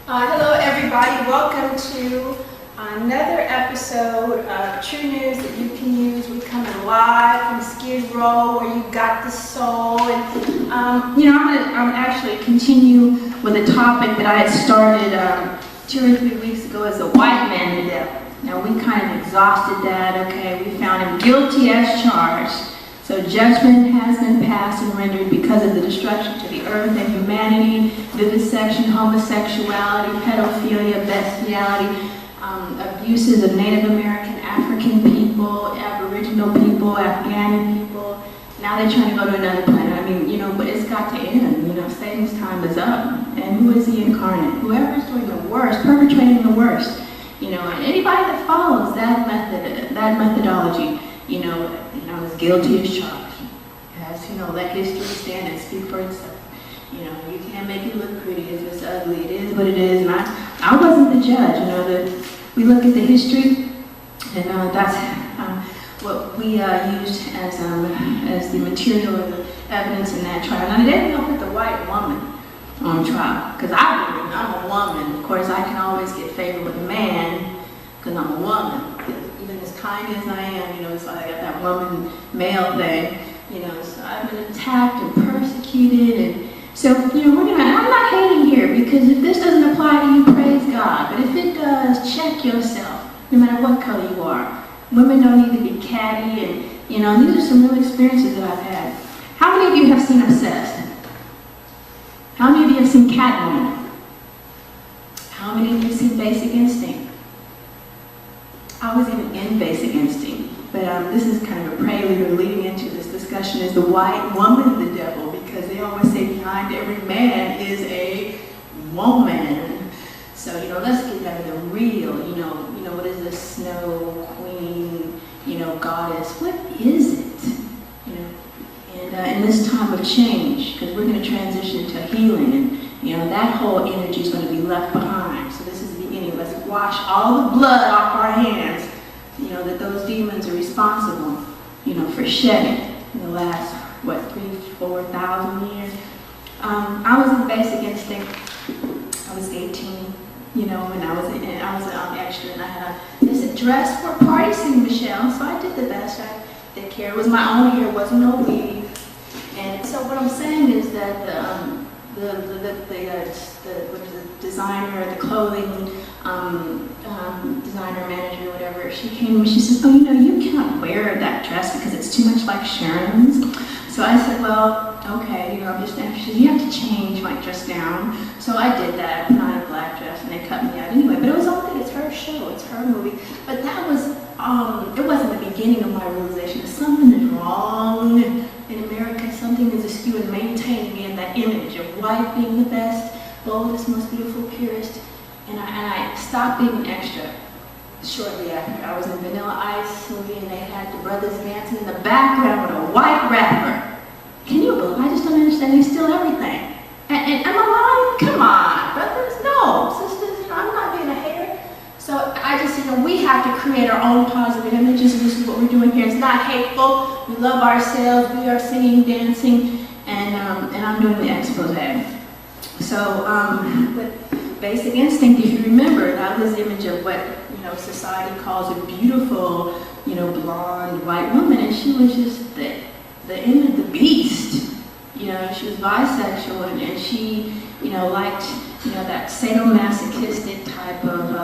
Hello everybody, welcome to another episode of True News that you can use. We're coming live from Skid Row where you got the soul. And I'm actually continue with a topic that I had started 2 or 3 weeks ago as a white man in the devil. Now we kind of exhausted that, okay? We found him guilty as charged. So judgment has been passed and rendered because of the destruction to the earth and humanity, vivisection, homosexuality, pedophilia, bestiality, abuses of Native American, African people, Aboriginal people, Afghani people. Now they're trying to go to another planet. But it's got to end. Satan's time is up. And who is he incarnate? Whoever's doing the worst, perpetrating the worst. And anybody that follows that methodology, is guilty as charged. Let history stand and speak for itself. You can't make it look pretty if it's ugly. It is what it is. And I wasn't the judge. We look at the history, and that's what we used as the material or the evidence in that trial. Now, they didn't put the white woman on trial, because I'm a woman. Of course, I can always get favor with a man, because I'm a woman. Even as kind as I am, it's like I got that woman male thing, so I've been attacked and persecuted, and so, I'm not hating here, because if this doesn't apply to you, praise God, but if it does, check yourself, no matter what color you are. Women don't need to be catty, and, these are some real experiences that I've had. How many of you have seen Obsessed? How many of you have seen Catwoman? How many of you have seen Basic Instinct? I was even in Basic Instinct, but this is kind of a prelude or leading into this discussion is the white woman the devil, because they always say behind every man is a woman. So, let's get down to the real, what is the snow queen, goddess? What is it? And in this time of change, because we're going to transition to healing, and that whole energy is going to be left behind. So this is the beginning. Let's wash all the blood off our hands, that those demons are responsible, for shedding in the last, 3,000-4,000 years. I was in Basic Instinct. I was 18, and I was an extra, and I had this dress for party scene, Michelle, so I did the best I did care. It was my own hair, wasn't no weave. And so what I'm saying is that the designer, the clothing designer, manager, whatever, she came and she says, oh, you can't wear that dress because it's too much like Sharon's. So I said, well, okay, I'm just anxious. You have to change my dress down. So I did that. I put on a black dress and they cut me out anyway. But it was okay. It's her show. It's her movie. But that was, it wasn't the beginning of my realization that something is wrong in America. Something is askew in maintaining in that image of white being the best, boldest, most beautiful, purest. And I stopped being an extra shortly after. I was in Vanilla Ice movie and they had the brothers dancing in the background with a white rapper. Can you believe? I just don't understand. They steal everything. And am I lying? Come on, brothers. No, sisters, I'm not being a hater. So I just, we have to create our own positive images, and this is what we're doing here. It's not hateful. We love ourselves. We are singing, dancing, and I'm doing the expose. So, with Basic Instinct, if you remember, that was the image of what, society calls a beautiful, blonde white woman, and she was just the image of the beast. She was bisexual, and she, liked, that sadomasochistic type of,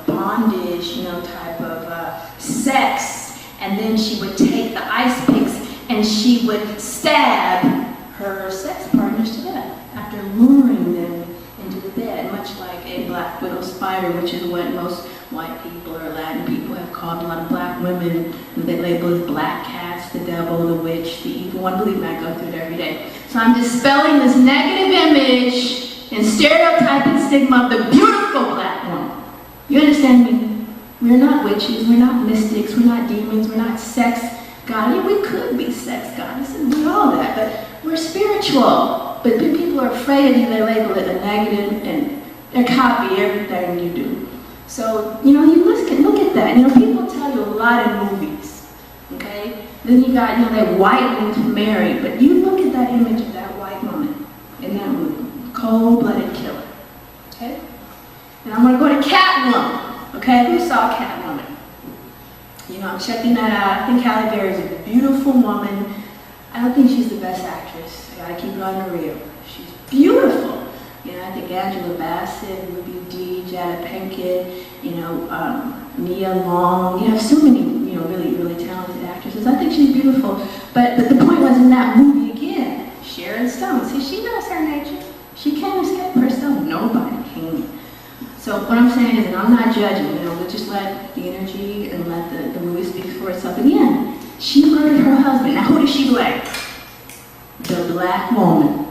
bondage, type of sex. And then she would take the ice picks and she would stab her sex partners to death after luring them into the bed, much like a black widow spider, which is what most white people or Latin people have called a lot of black women, who they label as black cats, the devil, the witch, the evil one. Believe me, I go through it every day. So I'm dispelling this negative image and stereotype and stigma of the beautiful black woman. You understand me? We're not witches, we're not mystics, we're not demons, we're not sex goddesses. We could be sex goddesses, we're all that, but we're spiritual. But people are afraid of you, they label it a negative, and they copy everything you do. So, you look at that. People tell you a lot in movies, okay? Then you got, that white woman married, but you look at that image of that white woman in that movie, cold-blooded killer. Okay? And I'm going to go to Catwoman. Okay? Who saw Catwoman? You know, I'm checking that out. I think Halle Berry is a beautiful woman. I don't think she's the best actress. I gotta keep it on the real. She's beautiful. You know, I think Angela Bassett, Ruby Dee, Jada Pinkett, you know, Nia Long. You have so many, you know, really, really talented actresses. I think she's beautiful. But the point was in that movie again, Sharon Stone. See, she knows her nature. She can't escape herself. Nobody can. So what I'm saying is, and I'm not judging, you know, we'll just let the energy and let the movie speak for itself. Again, she murdered her husband. Now who did she blame? The black woman.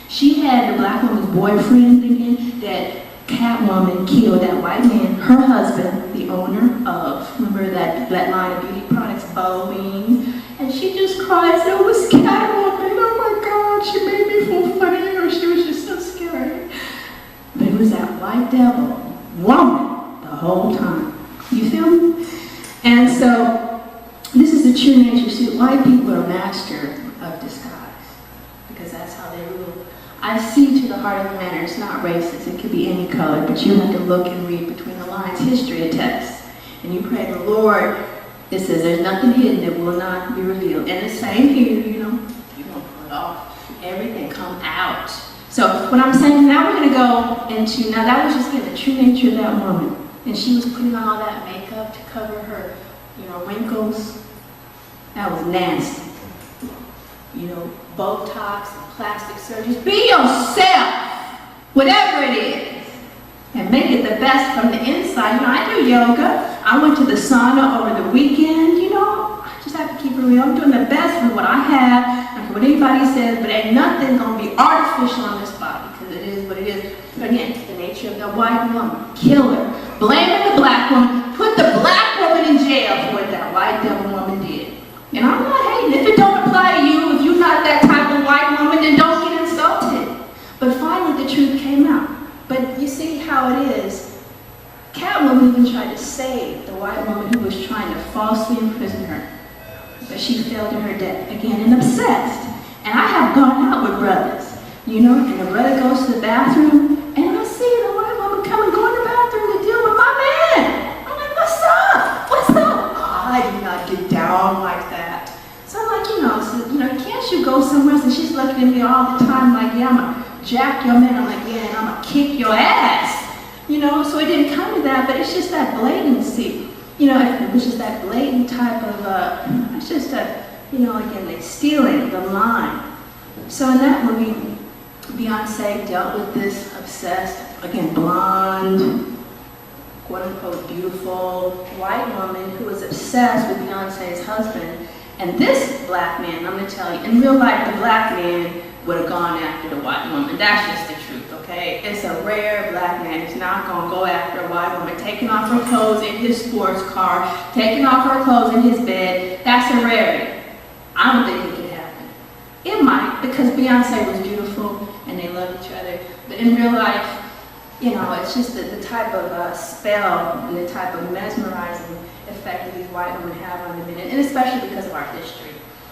She had the black woman's boyfriend thinking that Catwoman killed that white man, her husband, the owner of, remember that line of beauty products, Boeing? And she just cried, said, it was Catwoman. Oh my God, she made me feel funny, or she was just so scary. But it was that white devil woman the whole time. You feel me? And so, this is the true nature. See, white people are master of disguise because that's how they rule. I see to the heart of the matter. It's not racist. It could be any color, but you have to look and read between the lines. History attests. And you pray the Lord. It says there's nothing hidden that will not be revealed. And the same here, you know, you don't pull it off. Everything come out. So what I'm saying, now we're going to go into, now that was just the true nature of that woman. And she was putting on all that makeup to cover her, you know, wrinkles. That was nasty. You know, Botox and plastic surgeries. Be yourself, whatever it is, and make it the best from the inside. You know, I do yoga. I went to the sauna over the weekend. You know, I just have to keep it real. I'm doing the best with what I have. I don't care what anybody says, but ain't nothing going to be artificial on this body because it is what it is. But again, the nature of the white woman. Kill her. Blaming the black woman. Put the black woman in jail for what that white devil woman did. And I'm not hating. If it don't apply to you, if you're not that type of white woman, then don't get insulted. But finally the truth came out. But you see how it is. Catwoman even tried to save the white woman who was trying to falsely imprison her. But she fell to her death again and obsessed. And I have gone out with brothers, you know, and the brother goes to the bathroom, and I see the white woman come and go in the bathroom to deal with my man. I'm like, what's up? What's up? Oh, I do not get down like that. So I'm like, can't you go somewhere else? And she's looking at me all the time like, yeah, I'm going to jack your man. I'm like, yeah, and I'm going to kick your ass. You know, so it didn't come to that, but it's just that blatancy. You know, it was just that blatant type of, it's just a, you know, again, like stealing the line. So in that movie, Beyonce dealt with this obsessed, again, blonde, quote-unquote beautiful white woman who was obsessed with Beyonce's husband. And this black man, I'm going to tell you, in real life, the black man would have gone after the white woman. That's just the truth, okay? It's a rare black man who's not going to go after a white woman, taking off her clothes in his sports car, taking off her clothes in his bed. That's a rarity. I don't think it could happen. It might, because Beyonce was beautiful and they loved each other. But in real life, you know, it's just the type of spell and the type of mesmerizing effect that these white women have on the men, and especially because of our history.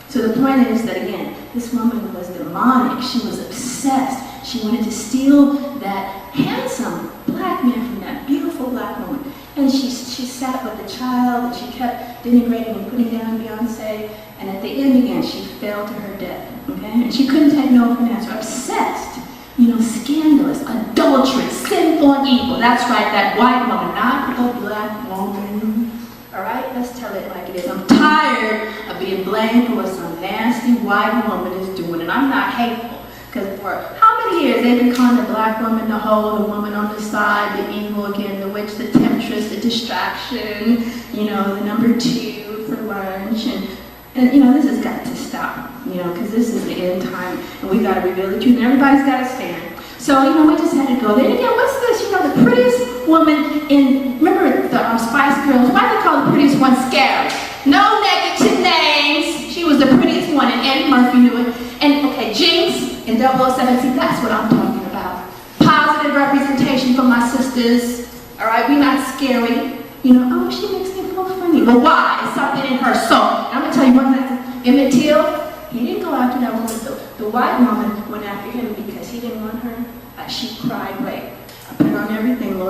So the point is that, again, this woman was demonic. She was obsessed. She wanted to steal that handsome black man from that beautiful black woman. And she sat with the child, and she kept denigrating and putting down Beyonce. And at the end, again, she fell to her death. Okay? And she couldn't take no for an answer. Obsessed. You know, scandalous, adulterous, sinful and evil. That's right, that white woman, not the black woman. All right, let's tell it like it is. I'm tired of being blamed for what some nasty white woman is doing, and I'm not hateful. Because for how many years they've been calling the black woman the hoe, the woman on the side, the evil again, the witch, the temptress, the distraction, you know, the number 2 for lunch, and you know, this has got to stop, you know, because this is the end time, and we got to reveal the truth, and everybody's got to stand. So, you know, we just had to go there. And again, what's this? You know, the prettiest woman in, remember the Spice Girls? Why do they call the prettiest one Scary? No negative names. She was the prettiest one, and Eddie Murphy knew it. And, okay, Jinx in 007, that's what I'm talking about. Positive representation for my sisters. All right, we're not scary. You know, oh, she makes me feel funny. But why? It's something in her soul. And I'm going to tell you one thing. Emmett Till, he didn't go after that woman. The white woman went after him because he didn't want her. She cried rape. I put her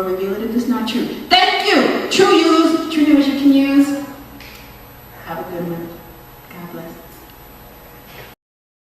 will reveal it if it's not true. Thank you. True news you can use. Have a good one. God bless.